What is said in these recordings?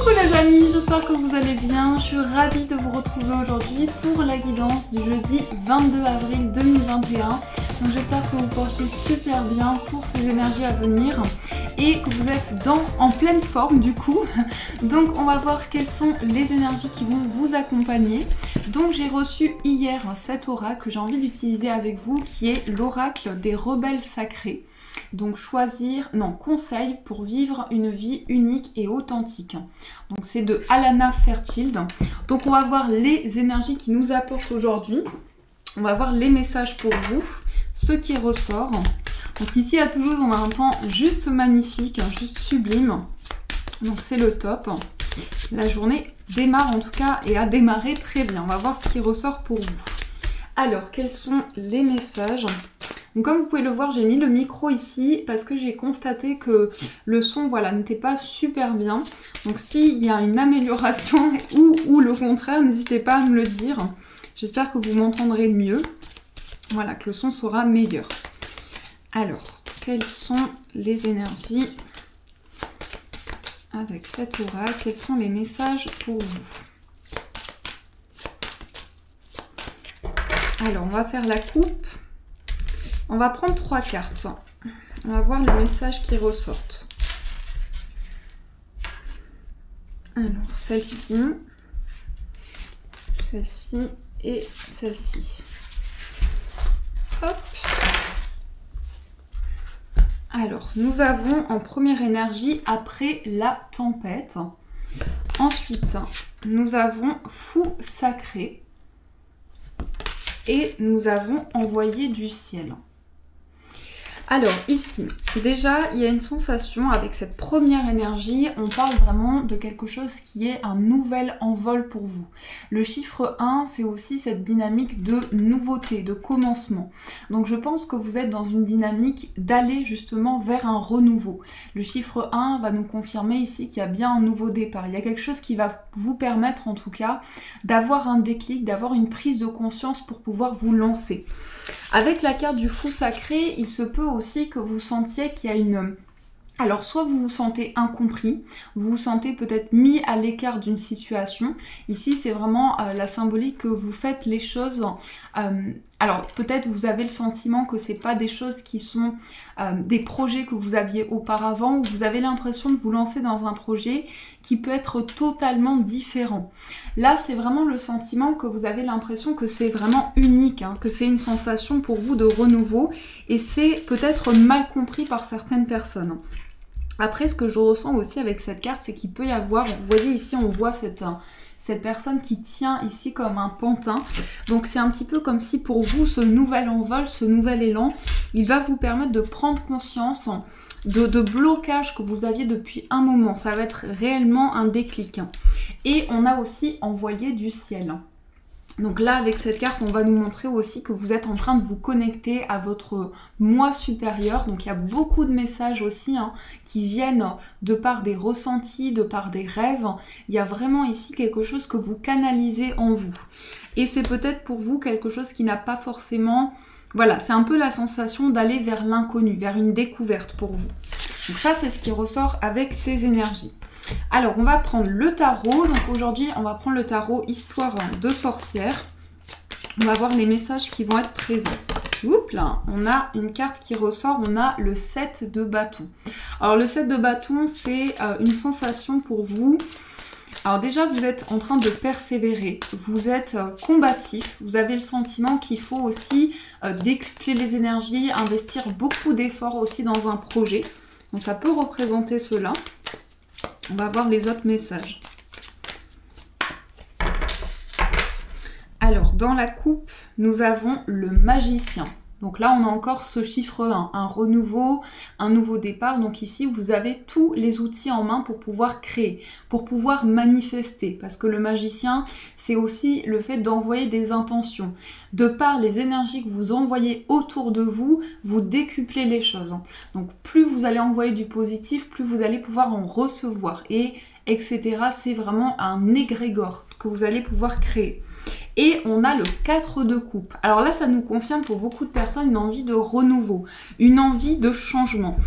Coucou les amis, j'espère que vous allez bien. Je suis ravie de vous retrouver aujourd'hui pour la guidance du jeudi 22 avril 2021. Donc j'espère que vous portez super bien pour ces énergies à venir et que vous êtes en pleine forme du coup. Donc on va voir quelles sont les énergies qui vont vous accompagner. Donc j'ai reçu hier cet oracle que j'ai envie d'utiliser avec vous qui est l'oracle des rebelles sacrés. Donc conseil pour vivre une vie unique et authentique. Donc c'est de Alana Fairchild. Donc on va voir les énergies qui nous apportent aujourd'hui. On va voir les messages pour vous, ce qui ressort. Donc ici à Toulouse on a un temps juste magnifique, juste sublime. Donc c'est le top. La journée démarre en tout cas et a démarré très bien. On va voir ce qui ressort pour vous. Alors quels sont les messages ? Donc comme vous pouvez le voir, j'ai mis le micro ici parce que j'ai constaté que le son n'était pas super bien. Donc s'il y a une amélioration ou le contraire, n'hésitez pas à me le dire. J'espère que vous m'entendrez mieux. Voilà, que le son sera meilleur. Alors, quelles sont les énergies avec cet oracle? Quels sont les messages pour vous? Alors, on va faire la coupe. On va prendre 3 cartes. On va voir les messages qui ressortent. Alors, celle-ci et celle-ci. Hop. Alors, nous avons en première énergie après la tempête. Ensuite, nous avons fou sacré. Et nous avons envoyé du ciel. Alors ici, déjà il y a une sensation avec cette première énergie, on parle vraiment de quelque chose qui est un nouvel envol pour vous. Le chiffre 1, c'est aussi cette dynamique de nouveauté, de commencement. Donc je pense que vous êtes dans une dynamique d'aller justement vers un renouveau. Le chiffre 1 va nous confirmer ici qu'il y a bien un nouveau départ. Il y a quelque chose qui va vous permettre en tout cas d'avoir un déclic, d'avoir une prise de conscience pour pouvoir vous lancer. Avec la carte du fou sacré, il se peut aussi que vous sentiez qu'il y a une... Alors soit vous vous sentez incompris, vous vous sentez peut-être mis à l'écart d'une situation. Ici c'est vraiment la symbolique que vous faites les choses. Alors peut-être vous avez le sentiment que c'est pas des choses qui sont des projets que vous aviez auparavant, ou vous avez l'impression de vous lancer dans un projet qui peut être totalement différent. Là c'est vraiment le sentiment que vous avez l'impression que c'est vraiment unique, que c'est une sensation pour vous de renouveau, et c'est peut-être mal compris par certaines personnes. Après, ce que je ressens aussi avec cette carte, c'est qu'il peut y avoir, vous voyez ici, on voit cette personne qui tient ici comme un pantin. Donc c'est un petit peu comme si pour vous, ce nouvel envol, ce nouvel élan, il va vous permettre de prendre conscience de blocages que vous aviez depuis un moment. Ça va être réellement un déclic. Et on a aussi envoyé du ciel. Donc là, avec cette carte, on va nous montrer aussi que vous êtes en train de vous connecter à votre moi supérieur. Donc il y a beaucoup de messages aussi qui viennent de par des ressentis, de par des rêves. Il y a vraiment ici quelque chose que vous canalisez en vous. Et c'est peut-être pour vous quelque chose qui n'a pas forcément... Voilà, c'est un peu la sensation d'aller vers l'inconnu, vers une découverte pour vous. Donc ça, c'est ce qui ressort avec ces énergies. Alors, on va prendre le tarot. Donc aujourd'hui, on va prendre le tarot Histoire de sorcière. On va voir les messages qui vont être présents. Oups là, on a une carte qui ressort, on a le 7 de bâton. Alors le 7 de bâton, c'est une sensation pour vous. Alors déjà, vous êtes en train de persévérer, vous êtes combatif, vous avez le sentiment qu'il faut aussi décupler les énergies, investir beaucoup d'efforts aussi dans un projet. Donc ça peut représenter cela. On va voir les autres messages. Alors, dans la coupe, nous avons le magicien. Donc là, on a encore ce chiffre 1, un renouveau, un nouveau départ. Donc ici, vous avez tous les outils en main pour pouvoir créer, pour pouvoir manifester. Parce que le magicien, c'est aussi le fait d'envoyer des intentions. De par les énergies que vous envoyez autour de vous, vous décuplez les choses. Donc plus vous allez envoyer du positif, plus vous allez pouvoir en recevoir. Et etc. C'est vraiment un égrégore que vous allez pouvoir créer. Et on a le 4 de coupe. Alors là, ça nous confirme pour beaucoup de personnes une envie de renouveau, une envie de changement.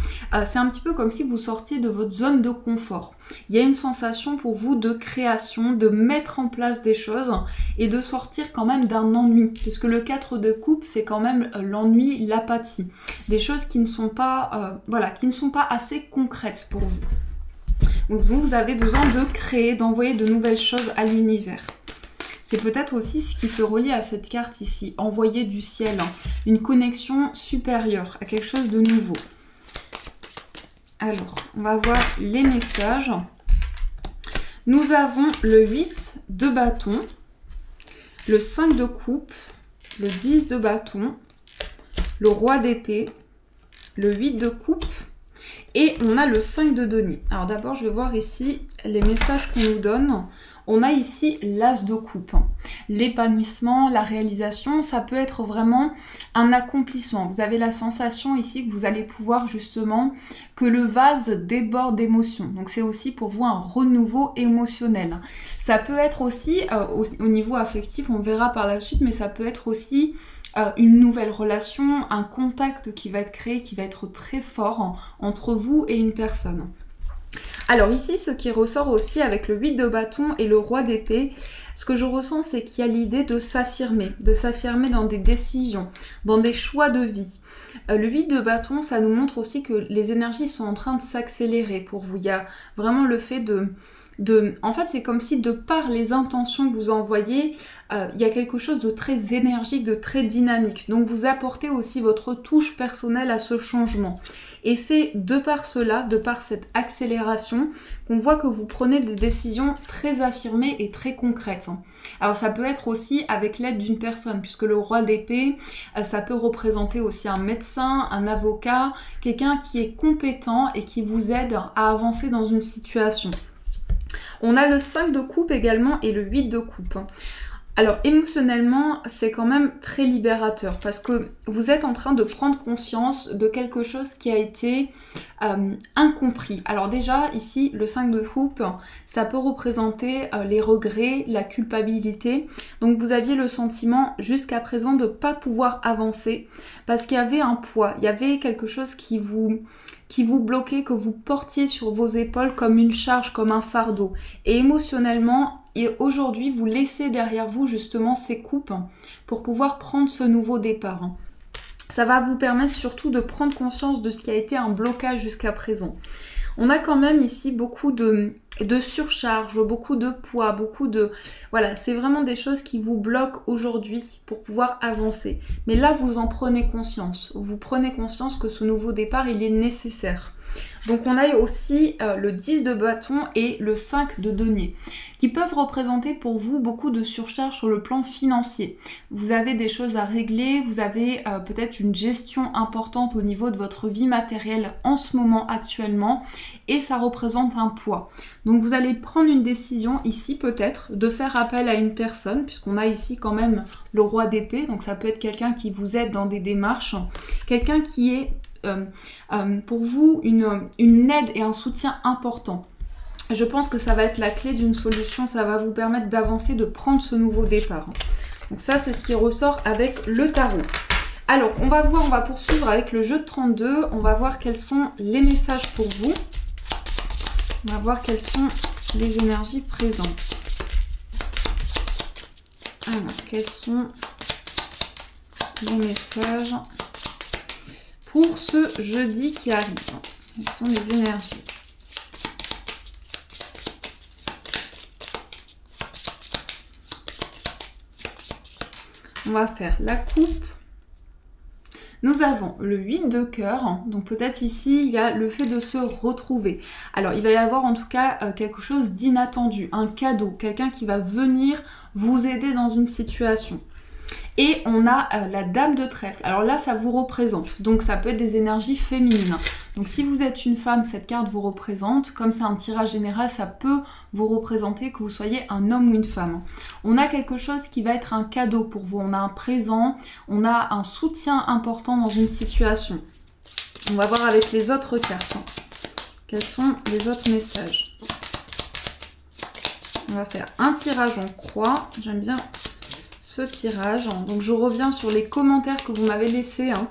C'est un petit peu comme si vous sortiez de votre zone de confort. Il y a une sensation pour vous de création, de mettre en place des choses et de sortir quand même d'un ennui. Puisque le 4 de coupe, c'est quand même l'ennui, l'apathie. Des choses qui ne sont pas, qui ne sont pas assez concrètes pour vous. Donc vous avez besoin de créer, d'envoyer de nouvelles choses à l'univers. C'est peut-être aussi ce qui se relie à cette carte ici, envoyer du ciel, une connexion supérieure à quelque chose de nouveau. Alors, on va voir les messages. Nous avons le 8 de bâton, le 5 de coupe, le 10 de bâton, le roi d'épée, le 8 de coupe et on a le 5 de denier. Alors d'abord, je vais voir ici les messages qu'on nous donne. On a ici l'as de coupe. L'épanouissement, la réalisation, ça peut être vraiment un accomplissement. Vous avez la sensation ici que vous allez pouvoir justement, que le vase déborde d'émotions. Donc c'est aussi pour vous un renouveau émotionnel. Ça peut être aussi, au niveau affectif, on verra par la suite, mais ça peut être aussi une nouvelle relation, un contact qui va être créé, qui va être très fort entre vous et une personne. Alors ici, ce qui ressort aussi avec le 8 de bâton et le roi d'épée, ce que je ressens, c'est qu'il y a l'idée de s'affirmer dans des décisions, dans des choix de vie. Le 8 de bâton, ça nous montre aussi que les énergies sont en train de s'accélérer pour vous. Il y a vraiment le fait en fait, c'est comme si de par les intentions que vous envoyez, il y a quelque chose de très énergique, de très dynamique. Donc vous apportez aussi votre touche personnelle à ce changement. Et c'est de par cela, de par cette accélération, qu'on voit que vous prenez des décisions très affirmées et très concrètes. Alors ça peut être aussi avec l'aide d'une personne, puisque le roi d'épée, ça peut représenter aussi un médecin, un avocat, quelqu'un qui est compétent et qui vous aide à avancer dans une situation. On a le 5 de coupe également et le 8 de coupe. Alors émotionnellement, c'est quand même très libérateur parce que vous êtes en train de prendre conscience de quelque chose qui a été incompris. Alors déjà, ici, le 5 de coupe, ça peut représenter les regrets, la culpabilité. Donc vous aviez le sentiment jusqu'à présent de ne pas pouvoir avancer parce qu'il y avait un poids, il y avait quelque chose qui vous bloquait, que vous portiez sur vos épaules comme une charge, comme un fardeau. Et émotionnellement, et aujourd'hui, vous laissez derrière vous justement ces coupes pour pouvoir prendre ce nouveau départ. Ça va vous permettre surtout de prendre conscience de ce qui a été un blocage jusqu'à présent. On a quand même ici beaucoup de surcharge, beaucoup de poids, beaucoup de... Voilà, c'est vraiment des choses qui vous bloquent aujourd'hui pour pouvoir avancer. Mais là, vous en prenez conscience. Vous prenez conscience que ce nouveau départ, il est nécessaire. Donc on a aussi le 10 de bâton et le 5 de denier qui peuvent représenter pour vous beaucoup de surcharge sur le plan financier. Vous avez des choses à régler, vous avez peut-être une gestion importante au niveau de votre vie matérielle en ce moment actuellement et ça représente un poids. Donc vous allez prendre une décision ici peut-être de faire appel à une personne puisqu'on a ici quand même le roi d'épée, donc ça peut être quelqu'un qui vous aide dans des démarches, quelqu'un qui est pour vous une aide et un soutien important. Je pense que ça va être la clé d'une solution, ça va vous permettre d'avancer, de prendre ce nouveau départ. Donc ça, c'est ce qui ressort avec le tarot. Alors, on va poursuivre avec le jeu de 32. On va voir quels sont les messages pour vous. On va voir quelles sont les énergies présentes. Alors, quels sont les messages pour ce jeudi qui arrive? Quelles sont les énergies? On va faire la coupe. Nous avons le 8 de cœur, donc peut-être ici il y a le fait de se retrouver. Alors il va y avoir en tout cas quelque chose d'inattendu, un cadeau, quelqu'un qui va venir vous aider dans une situation. Et on a la dame de trèfle. Alors là, ça vous représente. Donc ça peut être des énergies féminines. Donc si vous êtes une femme, cette carte vous représente. Comme c'est un tirage général, ça peut vous représenter que vous soyez un homme ou une femme. On a quelque chose qui va être un cadeau pour vous. On a un présent, on a un soutien important dans une situation. On va voir avec les autres cartes. Quels sont les autres messages? On va faire un tirage en croix. J'aime bien ce tirage. Donc je reviens sur les commentaires que vous m'avez laissés. Hein.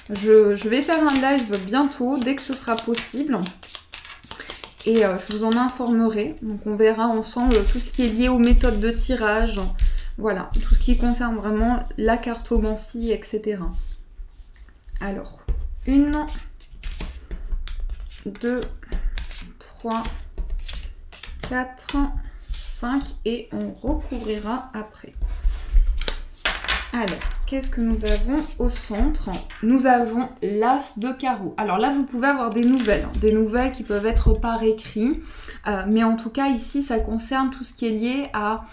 Je vais faire un live bientôt, dès que ce sera possible. Et je vous en informerai. Donc on verra ensemble tout ce qui est lié aux méthodes de tirage. Voilà, tout ce qui concerne vraiment la cartomancie, etc. Alors, 1, 2, 3, 4, 5 et on recouvrira après. Alors, qu'est-ce que nous avons au centre? Nous avons l'As de carreau. Alors là, vous pouvez avoir des nouvelles qui peuvent être par écrit, mais en tout cas ici, ça concerne tout ce qui est lié à...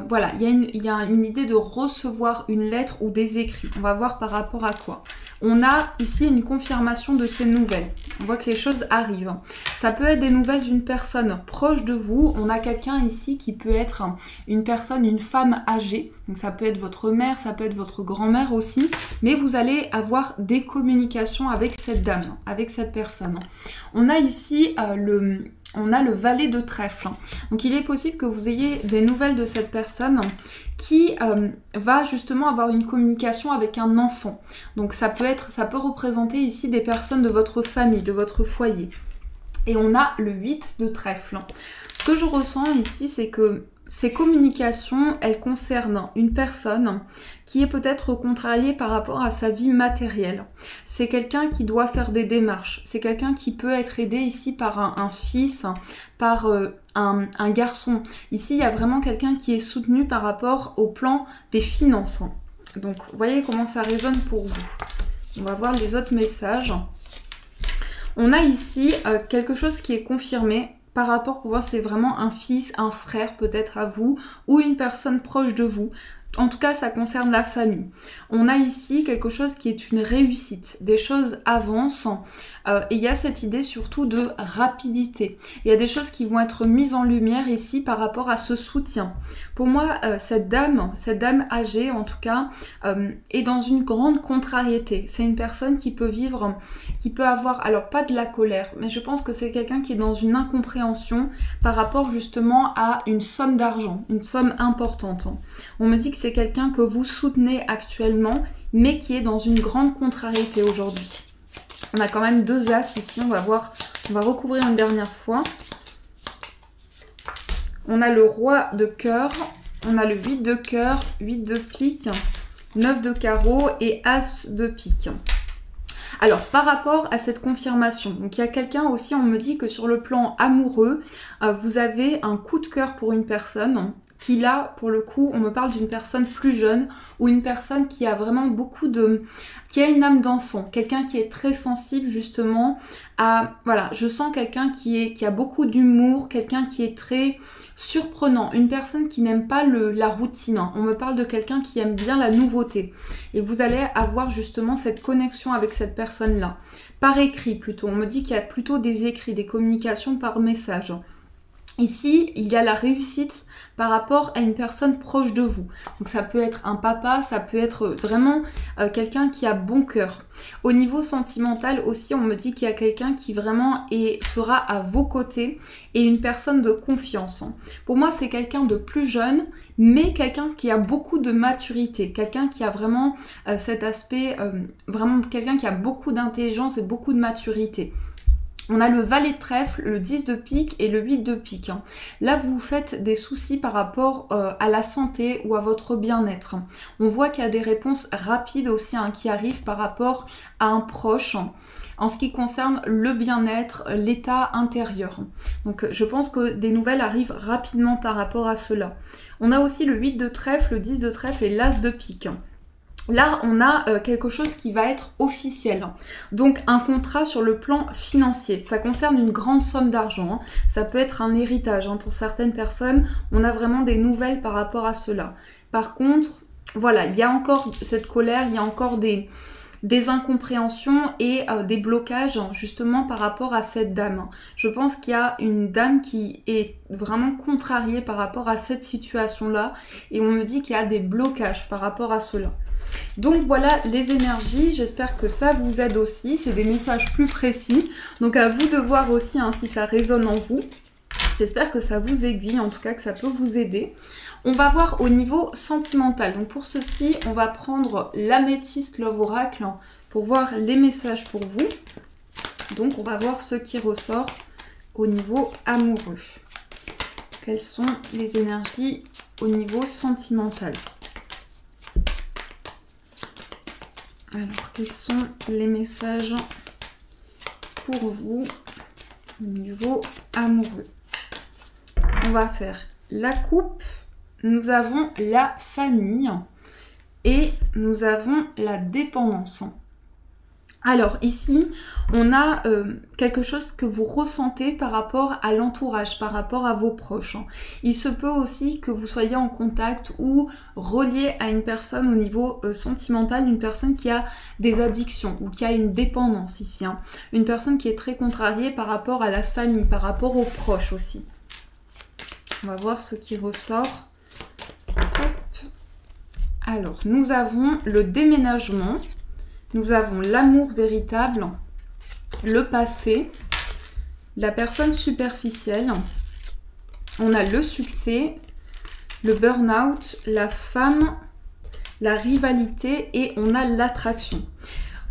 voilà, il y a une idée de recevoir une lettre ou des écrits. On va voir par rapport à quoi. On a ici une confirmation de ces nouvelles. On voit que les choses arrivent. Ça peut être des nouvelles d'une personne proche de vous. On a quelqu'un ici qui peut être une personne, une femme âgée. Donc ça peut être votre mère, ça peut être votre grand-mère aussi. Mais vous allez avoir des communications avec cette dame, avec cette personne. On a ici on a le valet de trèfle. Donc il est possible que vous ayez des nouvelles de cette personne qui va justement avoir une communication avec un enfant. Donc ça peut représenter ici des personnes de votre famille, de votre foyer. Et on a le 8 de trèfle. Ce que je ressens ici, c'est que ces communications, elles concernent une personne qui est peut-être contrariée par rapport à sa vie matérielle. C'est quelqu'un qui doit faire des démarches. C'est quelqu'un qui peut être aidé ici par un fils, par un garçon. Ici, il y a vraiment quelqu'un qui est soutenu par rapport au plan des finances. Donc, vous voyez comment ça résonne pour vous. On va voir les autres messages. On a ici quelque chose qui est confirmé. Par rapport, pour moi, c'est vraiment un fils, un frère peut-être à vous, ou une personne proche de vous. En tout cas, ça concerne la famille. On a ici quelque chose qui est une réussite. Des choses avancent. Et il y a cette idée surtout de rapidité. Il y a des choses qui vont être mises en lumière ici par rapport à ce soutien. Pour moi, cette dame âgée en tout cas, est dans une grande contrariété. C'est une personne qui peut vivre, qui peut avoir, alors pas de la colère, mais je pense que c'est quelqu'un qui est dans une incompréhension par rapport justement à une somme d'argent, une somme importante. On me dit que c'est quelqu'un que vous soutenez actuellement, mais qui est dans une grande contrariété aujourd'hui. On a quand même 2 As ici, on va recouvrir une dernière fois. On a le roi de cœur, on a le 8 de cœur, 8 de pique, 9 de carreau et As de pique. Alors, par rapport à cette confirmation, donc il y a quelqu'un aussi, on me dit que sur le plan amoureux, vous avez un coup de cœur pour une personne qui là, pour le coup, on me parle d'une personne plus jeune ou une personne qui a vraiment qui a une âme d'enfant, quelqu'un qui est très sensible justement à, voilà, je sens quelqu'un qui a beaucoup d'humour, quelqu'un qui est très surprenant, une personne qui n'aime pas la routine. On me parle de quelqu'un qui aime bien la nouveauté. Et vous allez avoir justement cette connexion avec cette personne-là. Par écrit plutôt, on me dit qu'il y a plutôt des écrits, des communications par message. Ici, il y a la réussite par rapport à une personne proche de vous. Donc ça peut être un papa, ça peut être vraiment quelqu'un qui a bon cœur. Au niveau sentimental aussi, on me dit qu'il y a quelqu'un qui vraiment sera à vos côtés et une personne de confiance. Pour moi, c'est quelqu'un de plus jeune, mais quelqu'un qui a beaucoup de maturité, quelqu'un qui a vraiment cet aspect, vraiment quelqu'un qui a beaucoup d'intelligence et beaucoup de maturité. On a le valet de trèfle, le 10 de pique et le 8 de pique. Là, vous vous faites des soucis par rapport à la santé ou à votre bien-être. On voit qu'il y a des réponses rapides aussi qui arrivent par rapport à un proche en ce qui concerne le bien-être, l'état intérieur. Donc, je pense que des nouvelles arrivent rapidement par rapport à cela. On a aussi le 8 de trèfle, le 10 de trèfle et l'as de pique. Là, on a quelque chose qui va être officiel. Donc, un contrat sur le plan financier. Ça concerne une grande somme d'argent. Ça peut être un héritage. Pour certaines personnes, on a vraiment des nouvelles par rapport à cela. Par contre, voilà, il y a encore cette colère, il y a encore des incompréhensions et des blocages justement par rapport à cette dame. Je pense qu'il y a une dame qui est vraiment contrariée par rapport à cette situation-là et on me dit qu'il y a des blocages par rapport à cela. Donc voilà les énergies, j'espère que ça vous aide aussi, c'est des messages plus précis, donc à vous de voir aussi si ça résonne en vous. J'espère que ça vous aiguille, en tout cas que ça peut vous aider. On va voir au niveau sentimental. Donc pour ceci, on va prendre l'améthyste Love Oracle pour voir les messages pour vous. Donc on va voir ce qui ressort au niveau amoureux. Quelles sont les énergies au niveau sentimental? Alors, quels sont les messages pour vous au niveau amoureux? On va faire la coupe, nous avons la famille et nous avons la dépendance. Alors ici, on a quelque chose que vous ressentez par rapport à l'entourage, par rapport à vos proches. Il se peut aussi que vous soyez en contact ou relié à une personne au niveau sentimental, une personne qui a des addictions ou qui a une dépendance ici. Une personne qui est très contrariée par rapport à la famille, par rapport aux proches aussi. On va voir ce qui ressort. Hop. Alors, nous avons le déménagement. Nous avons l'amour véritable, le passé, la personne superficielle, on a le succès, le burn-out, la femme, la rivalité et on a l'attraction.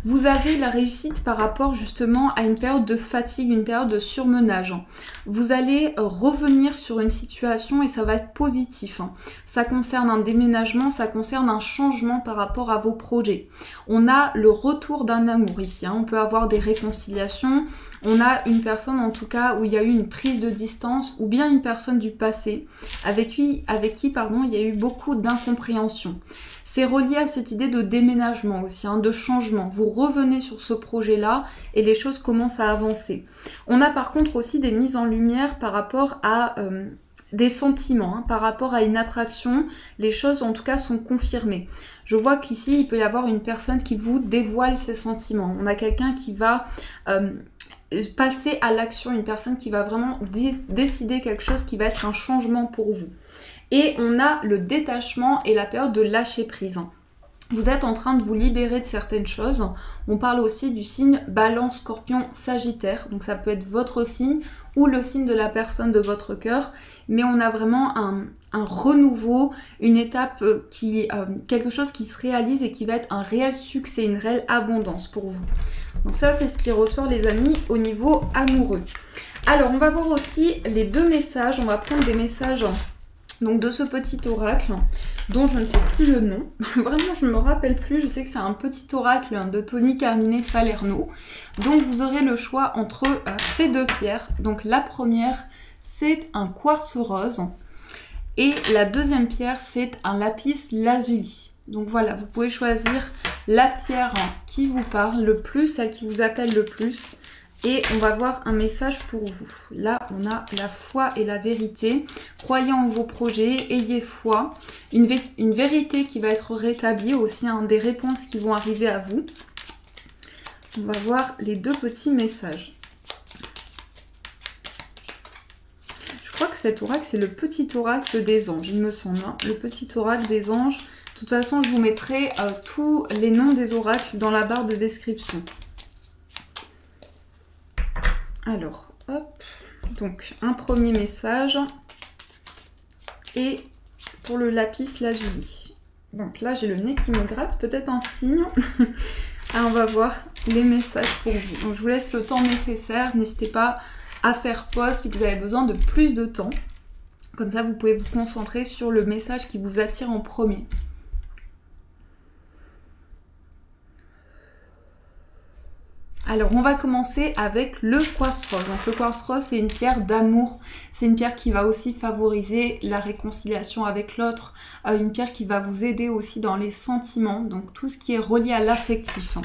Vous avez la réussite par rapport justement à une période de fatigue, une période de surmenage. Vous allez revenir sur une situation et ça va être positif. Ça concerne un déménagement, ça concerne un changement par rapport à vos projets. On a le retour d'un amour ici. On peut avoir des réconciliations. On a une personne en tout cas où il y a eu une prise de distance ou bien une personne du passé avec qui il y a eu beaucoup d'incompréhension. C'est relié à cette idée de déménagement aussi, de changement. Vous revenez sur ce projet-là et les choses commencent à avancer. On a par contre aussi des mises en lumière par rapport à des sentiments, par rapport à une attraction. Les choses en tout cas sont confirmées. Je vois qu'ici, il peut y avoir une personne qui vous dévoile ses sentiments. On a quelqu'un qui va passer à l'action, une personne qui va vraiment décider quelque chose qui va être un changement pour vous. Et on a le détachement et la période de lâcher prise. Vous êtes en train de vous libérer de certaines choses. On parle aussi du signe Balance, Scorpion, Sagittaire. Donc ça peut être votre signe ou le signe de la personne de votre cœur. Mais on a vraiment un renouveau, une étape quelque chose qui se réalise et qui va être un réel succès, une réelle abondance pour vous. Donc ça, c'est ce qui ressort les amis au niveau amoureux. Alors on va voir aussi les deux messages. On va prendre des messages donc de ce petit oracle dont je ne sais plus le nom. Vraiment, je ne me rappelle plus. Je sais que c'est un petit oracle de Tony Carmine Salerno. Donc, vous aurez le choix entre ces deux pierres. Donc, la première, c'est un quartz rose. Et la deuxième pierre, c'est un lapis lazuli. Donc, voilà, vous pouvez choisir la pierre qui vous parle le plus, celle qui vous appelle le plus. Et on va voir un message pour vous. Là, on a la foi et la vérité. Croyez en vos projets, ayez foi. Une vérité qui va être rétablie aussi, des réponses qui vont arriver à vous. On va voir les deux petits messages. Je crois que cet oracle, c'est le petit oracle des anges, il me semble. Le petit oracle des anges. De toute façon, je vous mettrai tous les noms des oracles dans la barre de description. Alors, hop, donc un premier message et pour le lapis lazuli. Donc là, j'ai le nez qui me gratte, peut-être un signe. Alors, on va voir les messages pour vous. Donc, je vous laisse le temps nécessaire. N'hésitez pas à faire pause si vous avez besoin de plus de temps. Comme ça, vous pouvez vous concentrer sur le message qui vous attire en premier. Alors, on va commencer avec le quartz rose. Donc, le quartz rose, c'est une pierre d'amour. C'est une pierre qui va aussi favoriser la réconciliation avec l'autre. Une pierre qui va vous aider aussi dans les sentiments. Donc, tout ce qui est relié à l'affectif.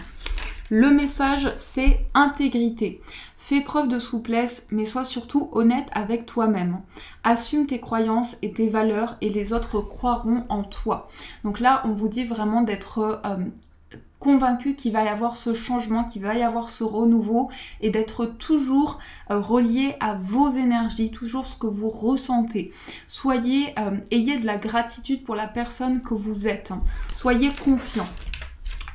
Le message, c'est intégrité. Fais preuve de souplesse, mais sois surtout honnête avec toi-même. Assume tes croyances et tes valeurs et les autres croiront en toi. Donc là, on vous dit vraiment d'être convaincu qu'il va y avoir ce changement, qu'il va y avoir ce renouveau et d'être toujours relié à vos énergies, toujours ce que vous ressentez. Ayez de la gratitude pour la personne que vous êtes. Soyez confiant.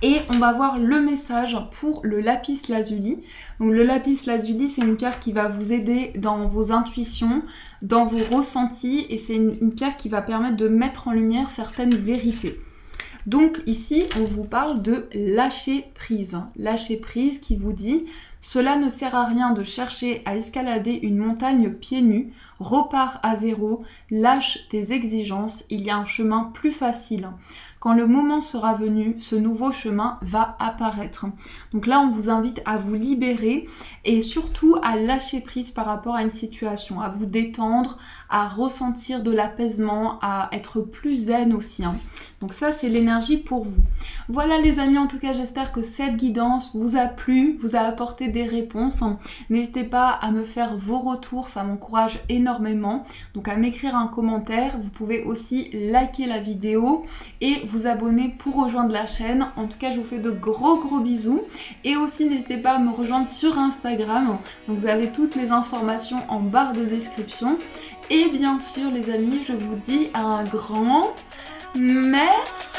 Et on va voir le message pour le lapis lazuli. Donc le lapis lazuli, c'est une pierre qui va vous aider dans vos intuitions, dans vos ressentis, et c'est une pierre qui va permettre de mettre en lumière certaines vérités. Donc ici, on vous parle de lâcher prise. Lâcher prise qui vous dit « Cela ne sert à rien de chercher à escalader une montagne pieds nus, repars à zéro, lâche tes exigences, il y a un chemin plus facile. Quand le moment sera venu, ce nouveau chemin va apparaître. » Donc là, on vous invite à vous libérer et surtout à lâcher prise par rapport à une situation, à vous détendre, à ressentir de l'apaisement, à être plus zen aussi. Donc ça, c'est l'énergie pour vous. Voilà les amis, en tout cas, j'espère que cette guidance vous a plu, vous a apporté des réponses. N'hésitez pas à me faire vos retours, ça m'encourage énormément. Donc à m'écrire un commentaire, vous pouvez aussi liker la vidéo et vous abonner pour rejoindre la chaîne. En tout cas, je vous fais de gros bisous. Et aussi, n'hésitez pas à me rejoindre sur Instagram. Donc vous avez toutes les informations en barre de description. Et bien sûr, les amis, je vous dis un grand merci.